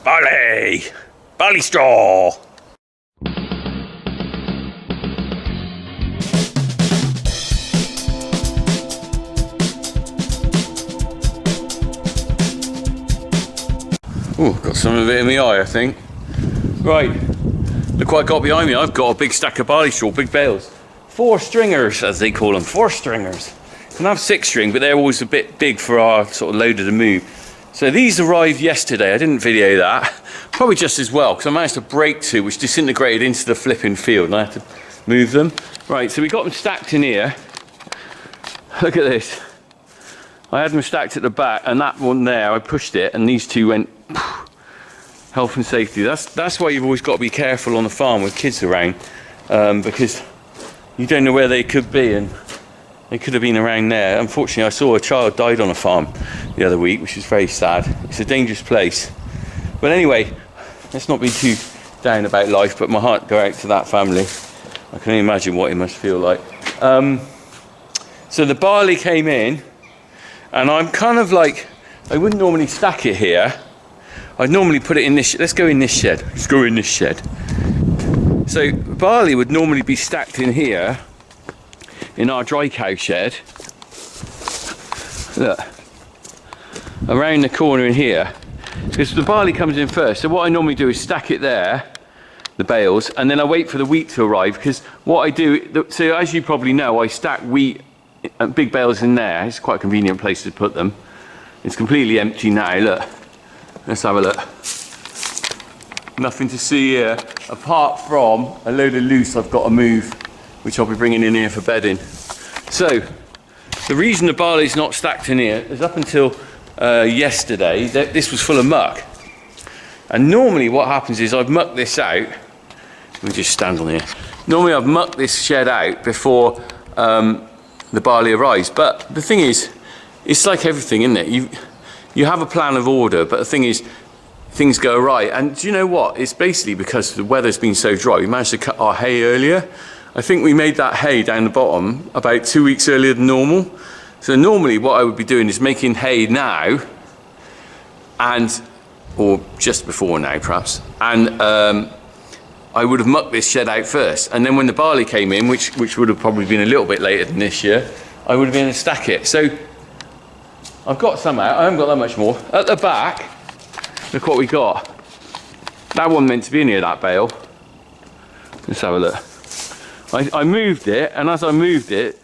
Barley! Barley straw! Oh, got some of it in the eye, I think. Right, look what I got behind me. I've got a big stack of barley straw, big bales. 4 stringers, as they call them, 4 stringers. You can have 6 string, but they're always a bit big for our sort of loader to move. So these arrived yesterday. I didn't video that. Probably just as well, because I managed to break 2, which disintegrated into the flipping field, and I had to move them. Right, so we got them stacked in here. Look at this. I had them stacked at the back, and that one there, I pushed it, and these 2 went. Health and safety. That's why you've always got to be careful on the farm with kids around, because you don't know where they could be, and they could have been around there. Unfortunately, I saw a child died on a farm the other week, which is very sad. It's a dangerous place. But anyway, let's not be too down about life, but my heart go out to that family. I can only imagine what it must feel like. So the barley came in, and I'm kind of like, I wouldn't normally stack it here. I'd normally put it in this, let's go in this shed. Let's go in this shed. So barley would normally be stacked in here, in our dry cow shed. Look, around the corner in here. Because the barley comes in first. So what I normally do is stack it there, the bales, and then I wait for the wheat to arrive. Because what I do, so as you probably know, I stack wheat, big bales in there. It's quite a convenient place to put them. It's completely empty now, look. Let's have a look. Nothing to see here, apart from a load of loose I've got to move, which I'll be bringing in here for bedding. So, the reason the barley's not stacked in here is up until yesterday, this was full of muck. And normally what happens is I've mucked this out. Let me just stand on here. Normally I've mucked this shed out before the barley arrives. But the thing is, it's like everything, isn't it? You have a plan of order, but the thing is, things go right. And do you know what? It's basically because the weather's been so dry. We managed to cut our hay earlier. I think we made that hay down the bottom about 2 weeks earlier than normal. So normally what I would be doing is making hay now, or just before now perhaps, and I would have mucked this shed out first. And then when the barley came in, which would have probably been a little bit later than this year, I would have been able to stack it. So I've got some out, I haven't got that much more. At the back, look what we got. That one meant to be in here, that bale. Let's have a look. I moved it, and as I moved it,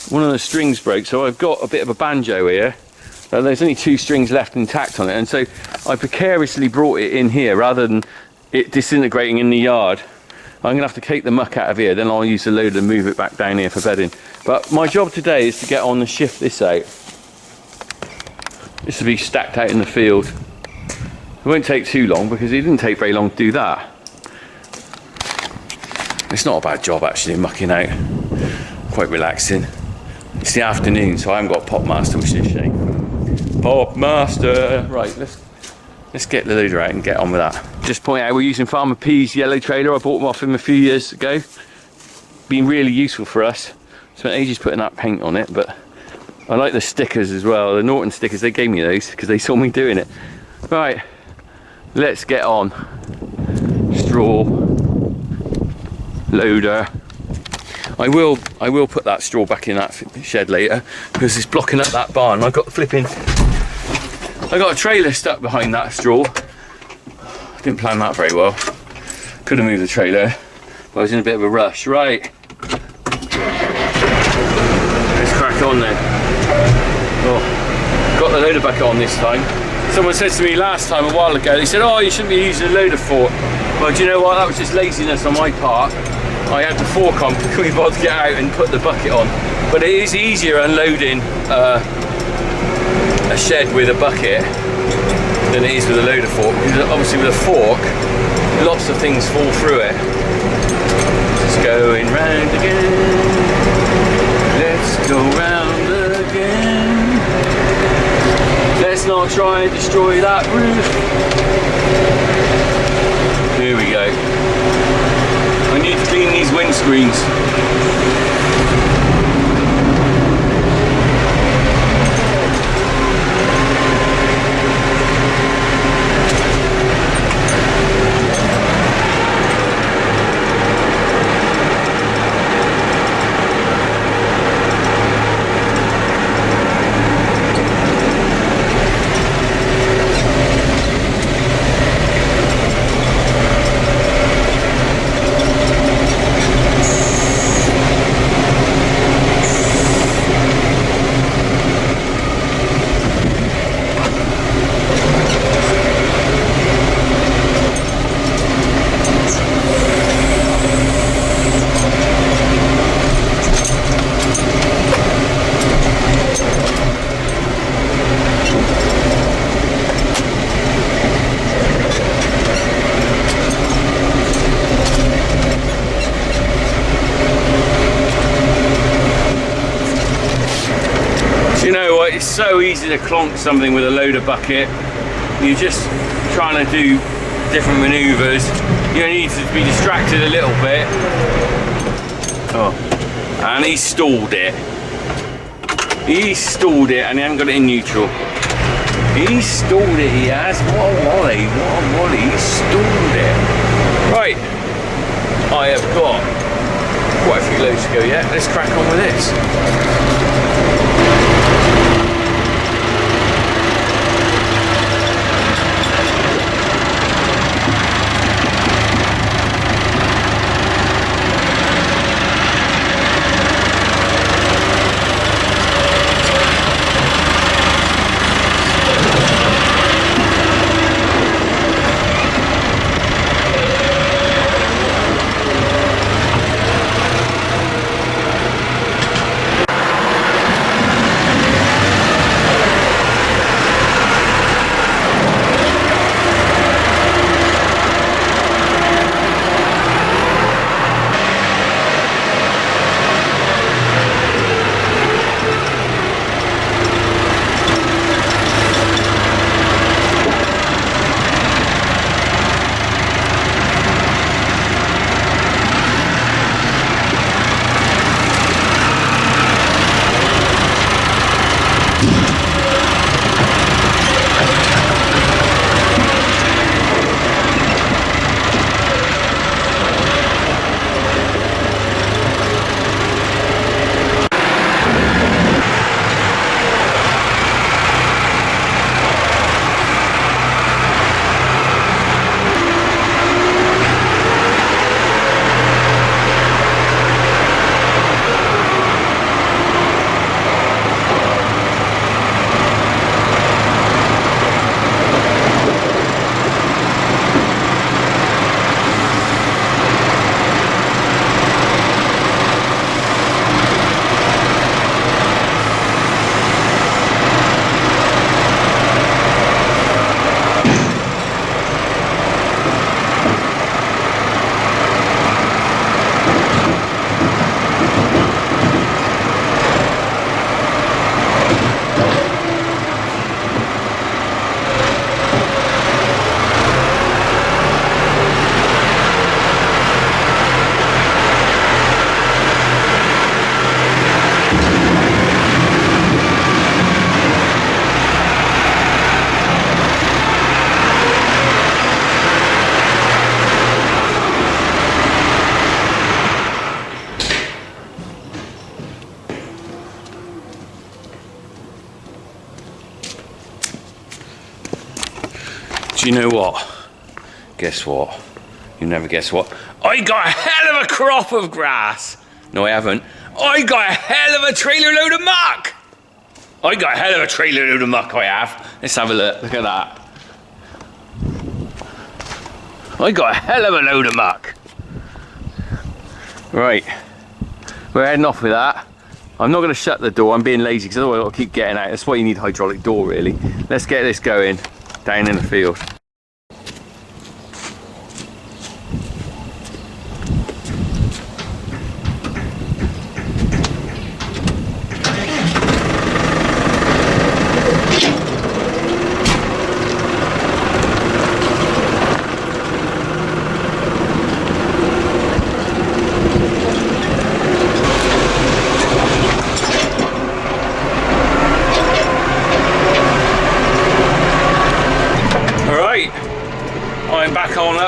one of the strings broke, so I've got a bit of a banjo here. There's only 2 strings left intact on it, and so I precariously brought it in here rather than it disintegrating in the yard. I'm gonna have to take the muck out of here, then I'll use the loader to move it back down here for bedding. But my job today is to get on and shift this out. This will be stacked out in the field. It won't take too long because it didn't take very long to do that. It's not a bad job actually, mucking out. Quite relaxing. It's the afternoon, so I haven't got a pop master, which is a shame. Pop master! Right, let's get the loader out and get on with that. Just point out, we're using Farmer P's yellow trailer. I bought them off him a few years ago. Been really useful for us. Spent ages putting that paint on it, but I like the stickers as well. The Norton stickers, they gave me those because they saw me doing it. Right, let's get on. Straw, loader. I will put that straw back in that shed later because it's blocking up that barn. I got a trailer stuck behind that straw. I didn't plan that very well. Could have moved the trailer, but I was in a bit of a rush. Right, let's crack on then. Oh, got the loader back on this time. Someone said to me last time a while ago, they said, oh, you shouldn't be using a loader fork. Well, do you know what? That was just laziness on my part. I had the fork on, couldn't be bothered to get out and put the bucket on. But it is easier unloading a shed with a bucket than it is with a loader fork, because obviously with a fork, lots of things fall through it. Just going round again. Let's go round again. Let's not try and destroy that roof. Here we go. I need to clean these windscreens. so easy to clonk something with a loader bucket. You're just trying to do different maneuvers. You need to be distracted a little bit. Oh, and he stalled it. He stalled it and he hasn't got it in neutral. He stalled it, he has. What a wally, what a wally. He stalled it. Right, I have got quite a few loads to go yet. Let's crack on with this. Do you know what? Guess what? You never guess what? I got a hell of a crop of grass. No, I haven't. I got a hell of a trailer load of muck. I got a hell of a trailer load of muck, I have. Let's have a look. Look at that. I got a hell of a load of muck. Right. We're heading off with that. I'm not going to shut the door. I'm being lazy because otherwise I'll keep getting out. That's why you need a hydraulic door, really. Let's get this going down in the field.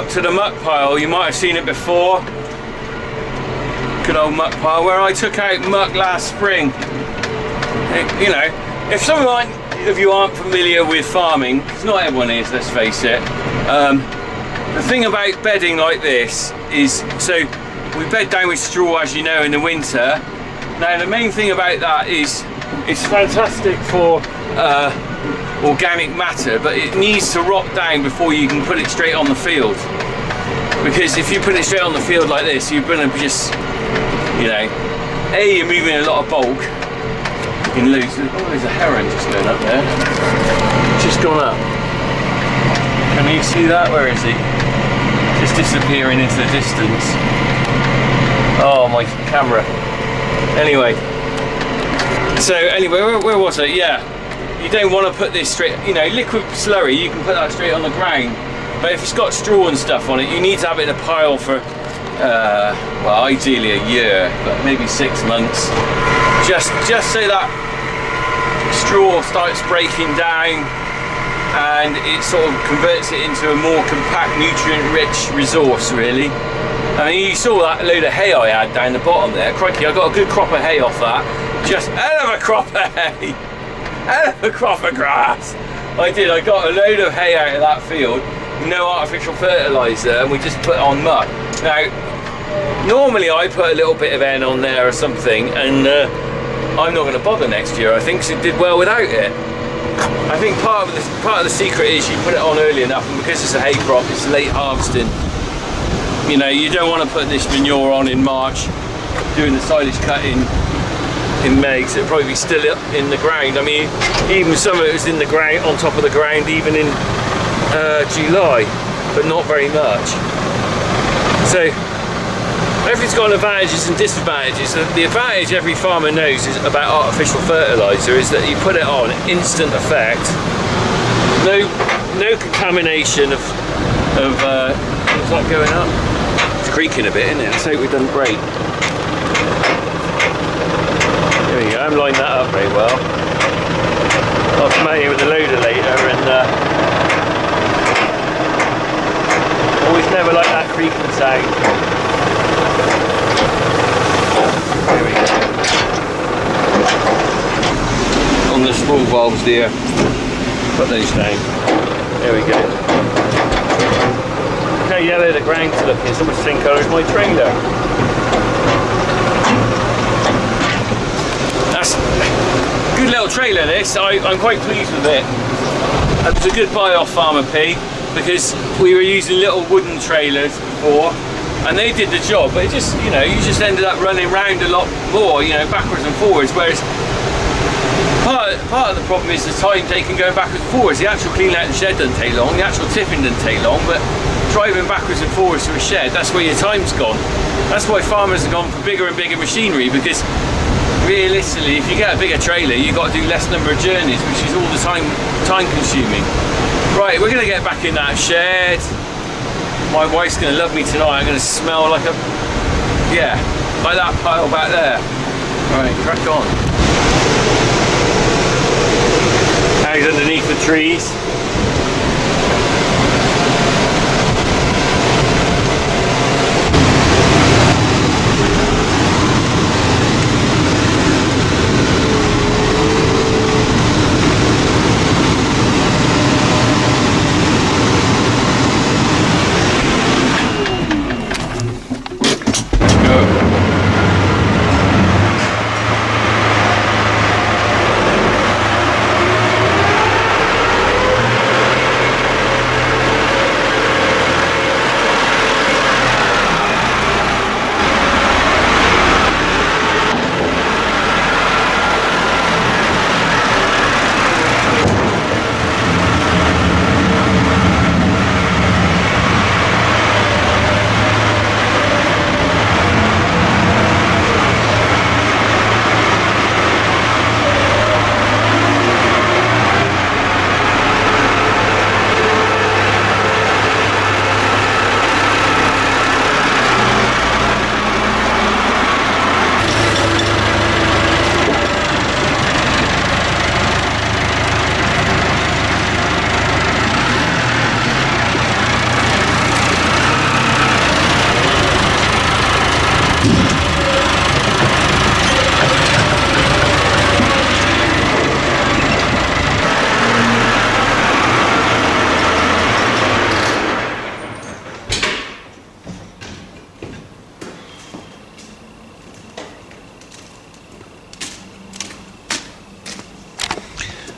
To the muck pile. You might have seen it before. Good old muck pile where I took out muck last spring. You know, if some of you aren't familiar with farming, because not everyone is, let's face it, the thing about bedding like this is, so we bed down with straw, as you know, in the winter. Now the main thing about that is it's fantastic for organic matter, but it needs to rot down before you can put it straight on the field. Because if you put it straight on the field like this, you're going to just, you know, A, you're moving a lot of bulk. You can lose. Oh, there's a heron just going up there. Just gone up. Can you see that? Where is he? Just disappearing into the distance. Oh, my camera. Anyway. So, anyway, where was I? Yeah. you don't want to put this straight, you know, liquid slurry, you can put that straight on the ground. But if it's got straw and stuff on it, you need to have it in a pile for, well, ideally a year, but maybe 6 months. Just so that straw starts breaking down and it sort of converts it into a more compact, nutrient-rich resource, really. I mean, you saw that load of hay I had down the bottom there. Crikey, I got a good crop of hay off that. Just hell of a crop of hay. Hell of a crop of grass. I did. I got a load of hay out of that field. No artificial fertiliser, and we just put on muck. Now, normally I put a little bit of N on there or something, and I'm not going to bother next year. I think 'cause it did well without it. I think part of the secret is you put it on early enough, and because it's a hay crop, it's late harvesting. You know, you don't want to put this manure on in March, doing the silage cutting in May, so it'll probably be still in the ground. I mean, even some of it was in the ground, on top of the ground, even in July, but not very much. So everything's got advantages and disadvantages. The advantage every farmer knows is about artificial fertiliser is that you put it on, instant effect, no contamination of what's that going up? It's creaking a bit, isn't it? Let's hope we've done great. There we go, I haven't lined that up very well. I'll come out here with the loader later and always never like that creaking sound. There we go. On the small valves there, put those down. There we go. Look how yellow the ground's looking. It's almost the same colour as my trailer. That's a good little trailer, this. I'm quite pleased with it. It was a good buy off Farmer P, because we were using little wooden trailers before, and they did the job, but it just, you know, you just ended up running around a lot more, you know, backwards and forwards, whereas part of the problem is the time taken going backwards and forwards. The actual clean out the shed doesn't take long, the actual tipping doesn't take long, but driving backwards and forwards to a shed, that's where your time's gone. That's why farmers have gone for bigger and bigger machinery, because realistically, if you get a bigger trailer, you've got to do less number of journeys, which is all the time consuming. Right, we're going to get back in that shed. My wife's going to love me tonight. I'm going to smell like a, yeah, like that pile back there. Right, crack on. How's underneath the trees?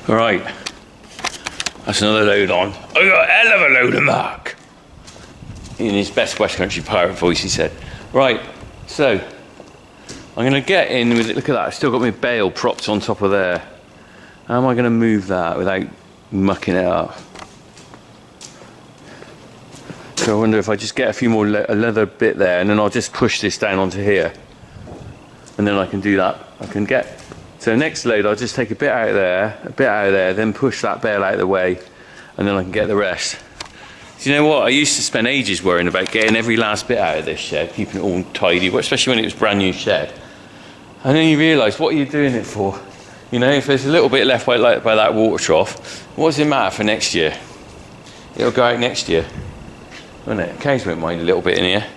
Right, that's another load on. I got a hell of a load of muck. In his best West Country pirate voice, he said. Right, so I'm going to get in with it. Look at that, I've still got my bale propped on top of there. How am I going to move that without mucking it up? So I wonder if I just get a few more a leather bit there, and then I'll just push this down onto here. And then I can do that. I can get So next load, I'll just take a bit out of there, a bit out of there, then push that bale out of the way, and then I can get the rest. So you know what? I used to spend ages worrying about getting every last bit out of this shed, keeping it all tidy, especially when it was a brand new shed. And then you realise, what are you doing it for? You know, if there's a little bit left by that water trough, what does it matter for next year? It'll go out next year, won't it? Cows won't mind a little bit in here.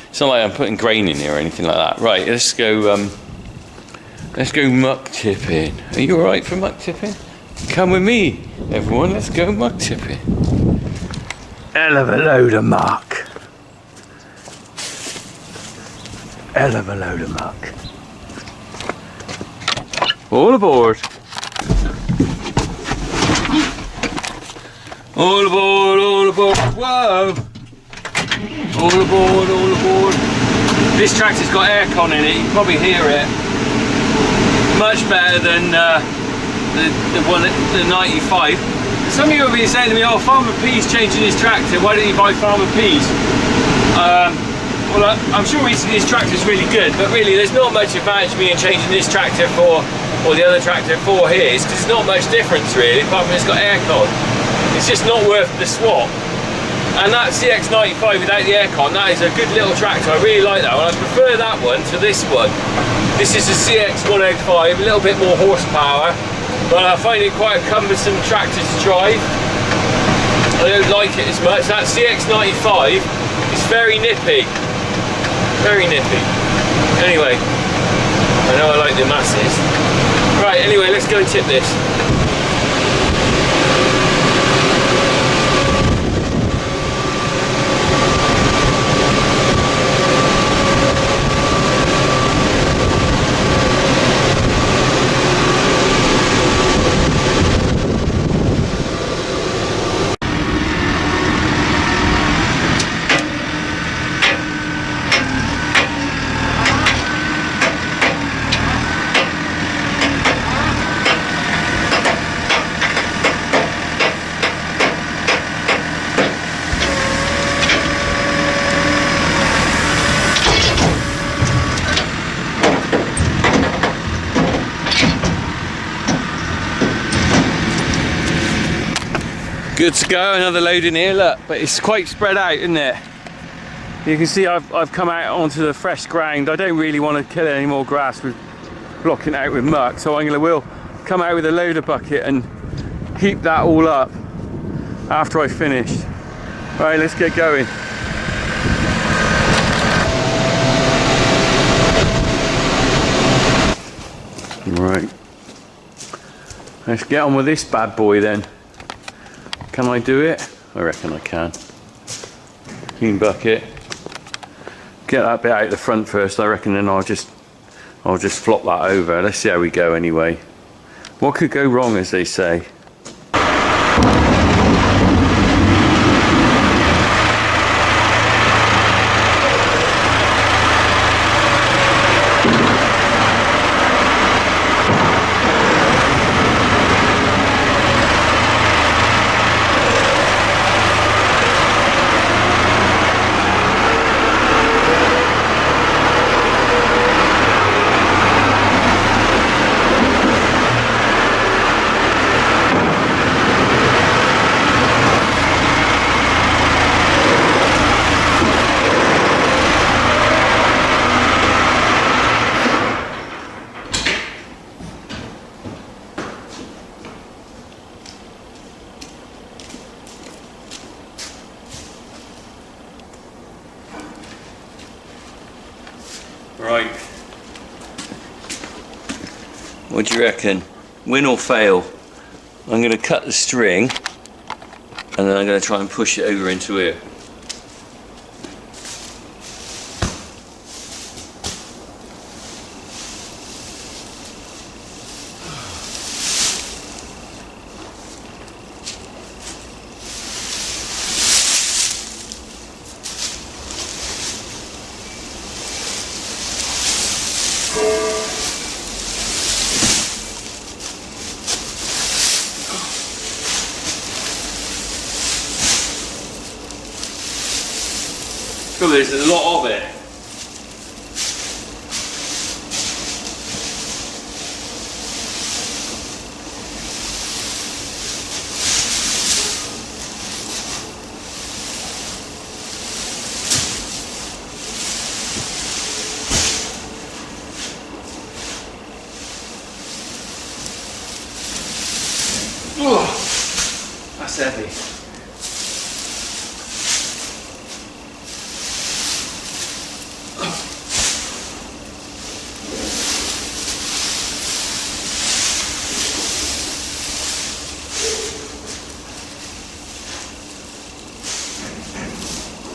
It's not like I'm putting grain in here or anything like that. Right, let's go muck tipping. Are you all right for muck tipping? Come with me, everyone. Let's go muck tipping. Hell of a load of muck. Hell of a load of muck. All aboard. All aboard, all aboard. Whoa. All aboard, all aboard. This tractor's got aircon in it, you can probably hear it. Much better than the 95. Some of you have been saying to me, oh, Farmer P's changing his tractor, why don't you buy Farmer P's? Well, I'm sure his tractor's really good, but really there's not much advantage me in changing this tractor for, or the other tractor for his, because there's not much difference really, apart from it's got aircon. It's just not worth the swap. And that CX95 without the aircon, that is a good little tractor. I really like that one. I prefer that one to this one. This is a CX105, a little bit more horsepower, but I find it quite a cumbersome tractor to drive. I don't like it as much. That CX95 is very nippy. Very nippy. Anyway, I know I like the masses. Right, anyway, let's go and tip this. Good to go, another load in here, look, but it's quite spread out, isn't it? You can see I've come out onto the fresh ground. I don't really want to kill any more grass with blocking it out with muck, so will come out with a loader bucket and heap that all up after I finish. Right, let's get going. Right, let's get on with this bad boy then. Can I do it? I reckon I can. Clean bucket. Get that bit out the front first, I reckon, then I'll just flop that over. Let's see how we go anyway. What could go wrong, as they say? Right, what do you reckon? Win or fail? I'm going to cut the string and then I'm going to try and push it over into here. There's a lot of it.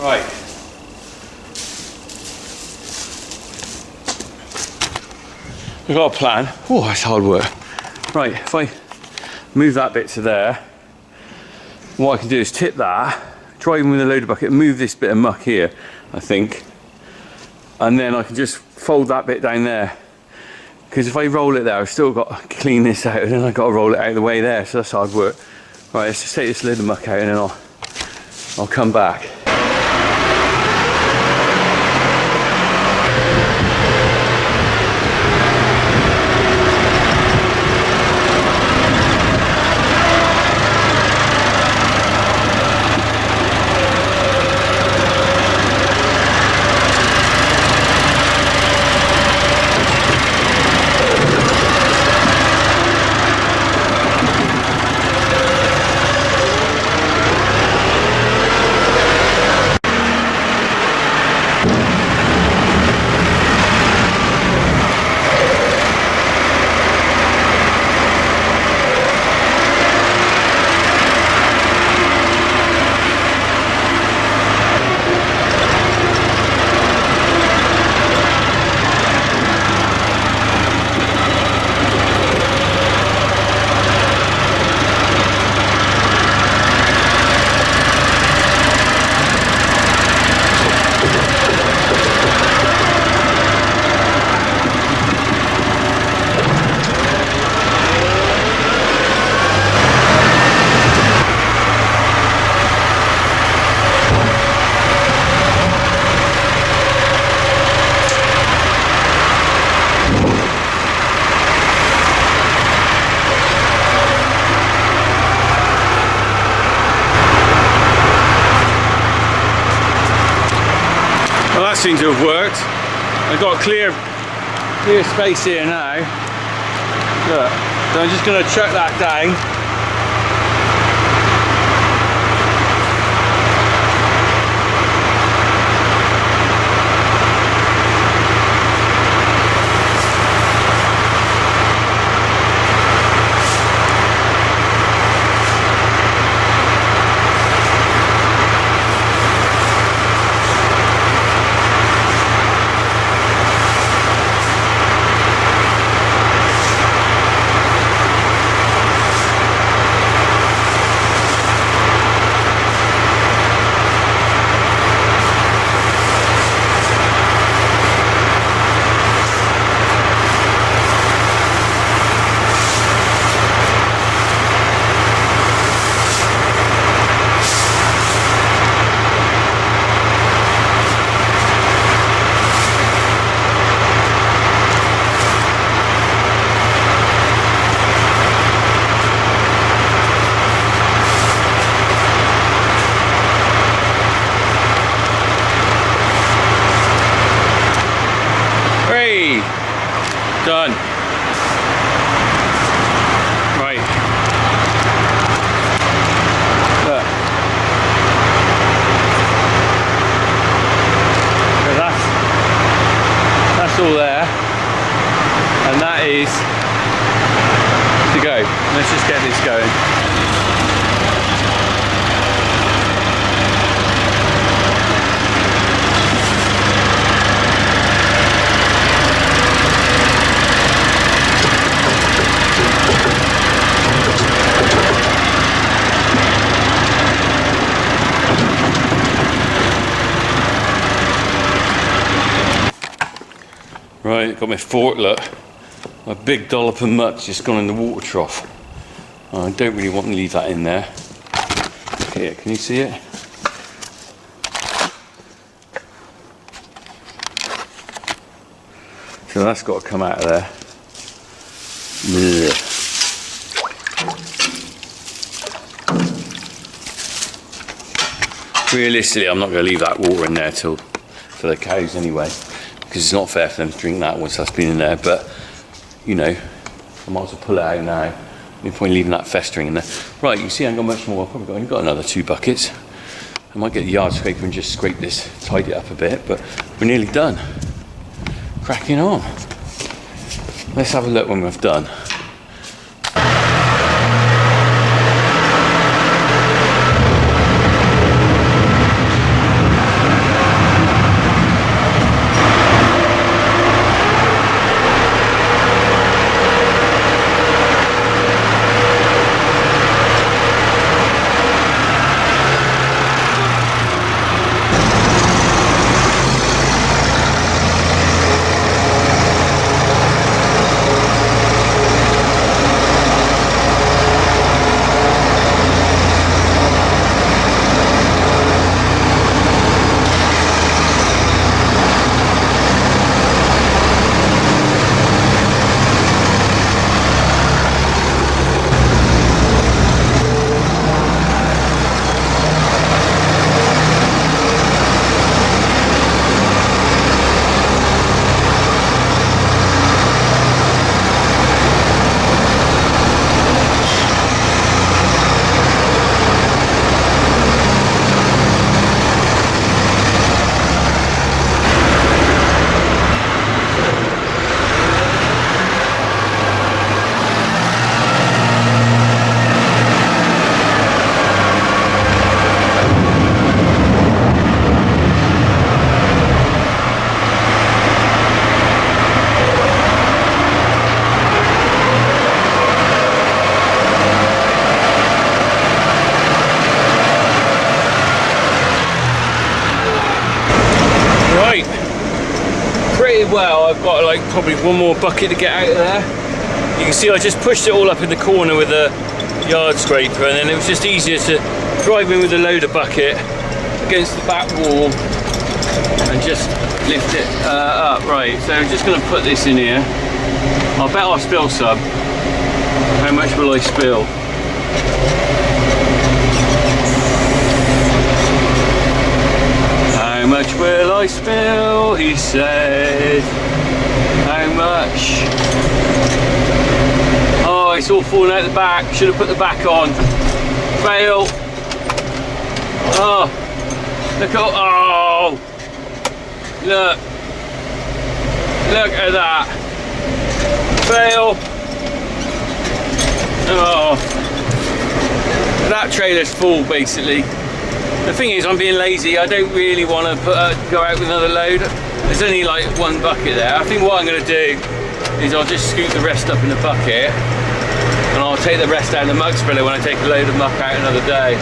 Right. We've got a plan. Oh, that's hard work. Right, if I move that bit to there, what I can do is tip that, drive in with a loader bucket, move this bit of muck here, I think, and then I can just fold that bit down there. Because if I roll it there, I've still got to clean this out, and then I've got to roll it out of the way there, so that's hard work. Right, let's just take this load of muck out, and then I'll come back. Seems to have worked. I've got a clear space here now. Look, so I'm just going to chuck that down. Done. Right. Look. So that's all there. And that is to go. Let's just get this going. Right, got my fork, look. My big dollop of muck's just gone in the water trough. I don't really want to leave that in there. Here, can you see it? So that's got to come out of there. Blech. Realistically, I'm not going to leave that water in there for the cows anyway, because it's not fair for them to drink that once that's been in there. But you know, I might as well pull it out now. No point leaving that festering in there. Right, you see I haven't got much more. I've probably only got another 2 buckets. I might get the yard scraper and just scrape this, tidy it up a bit, but we're nearly done. Cracking on. Let's have a look when we've done. pretty well. I've got like probably one more bucket to get out of there. You can see I just pushed it all up in the corner with a yard scraper, and then it was just easier to drive in with a loader bucket against the back wall and just lift it up. Right, so I'm just going to put this in here. I'll bet I'll spill some. How much will I spill? How much will I spill? He said. How much? Oh, it's all falling out the back. Should have put the back on. Fail. Oh, look at, oh, look at that. Fail. Oh, that trailer's full basically. The thing is, I'm being lazy. I don't really want to go out with another load. There's only like one bucket there. I think what I'm going to do is I'll just scoop the rest up in the bucket, and I'll take the rest down the muck spreader when I take a load of muck out another day.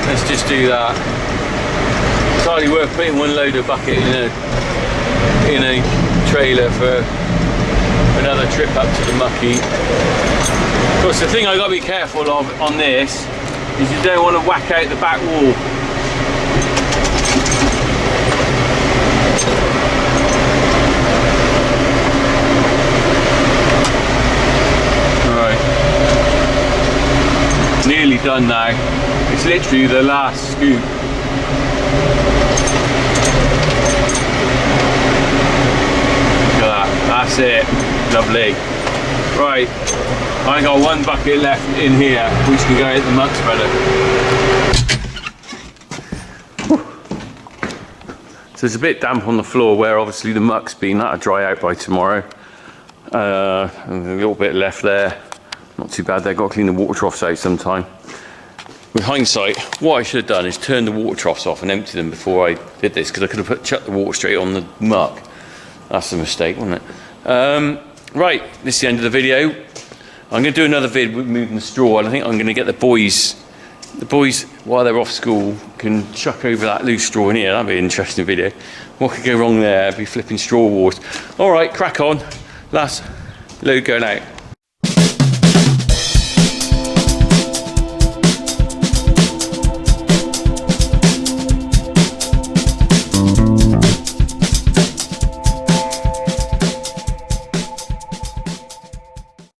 Let's just do that. It's hardly worth putting one load of bucket in a trailer for another trip up to the mucky. Of course, the thing I've got to be careful of on this is you don't want to whack out the back wall. Alright. Nearly done now. It's literally the last scoop. Look at that. That's it. Lovely. Right. I got one bucket left in here, which can go in the muck spreader. So it's a bit damp on the floor where obviously the muck's been. That'll dry out by tomorrow. A little bit left there. Not too bad there. Got to clean the water troughs out sometime. With hindsight, what I should have done is turn the water troughs off and empty them before I did this, because I could have chucked the water straight on the muck. That's a mistake, wasn't it? Right, this is the end of the video. I'm going to do another vid with moving the straw, and I think I'm going to get the boys, while they're off school, can chuck over that loose straw in here. That'd be an interesting video. What could go wrong there? It'd be flipping straw wars. All right, crack on. Last load going out.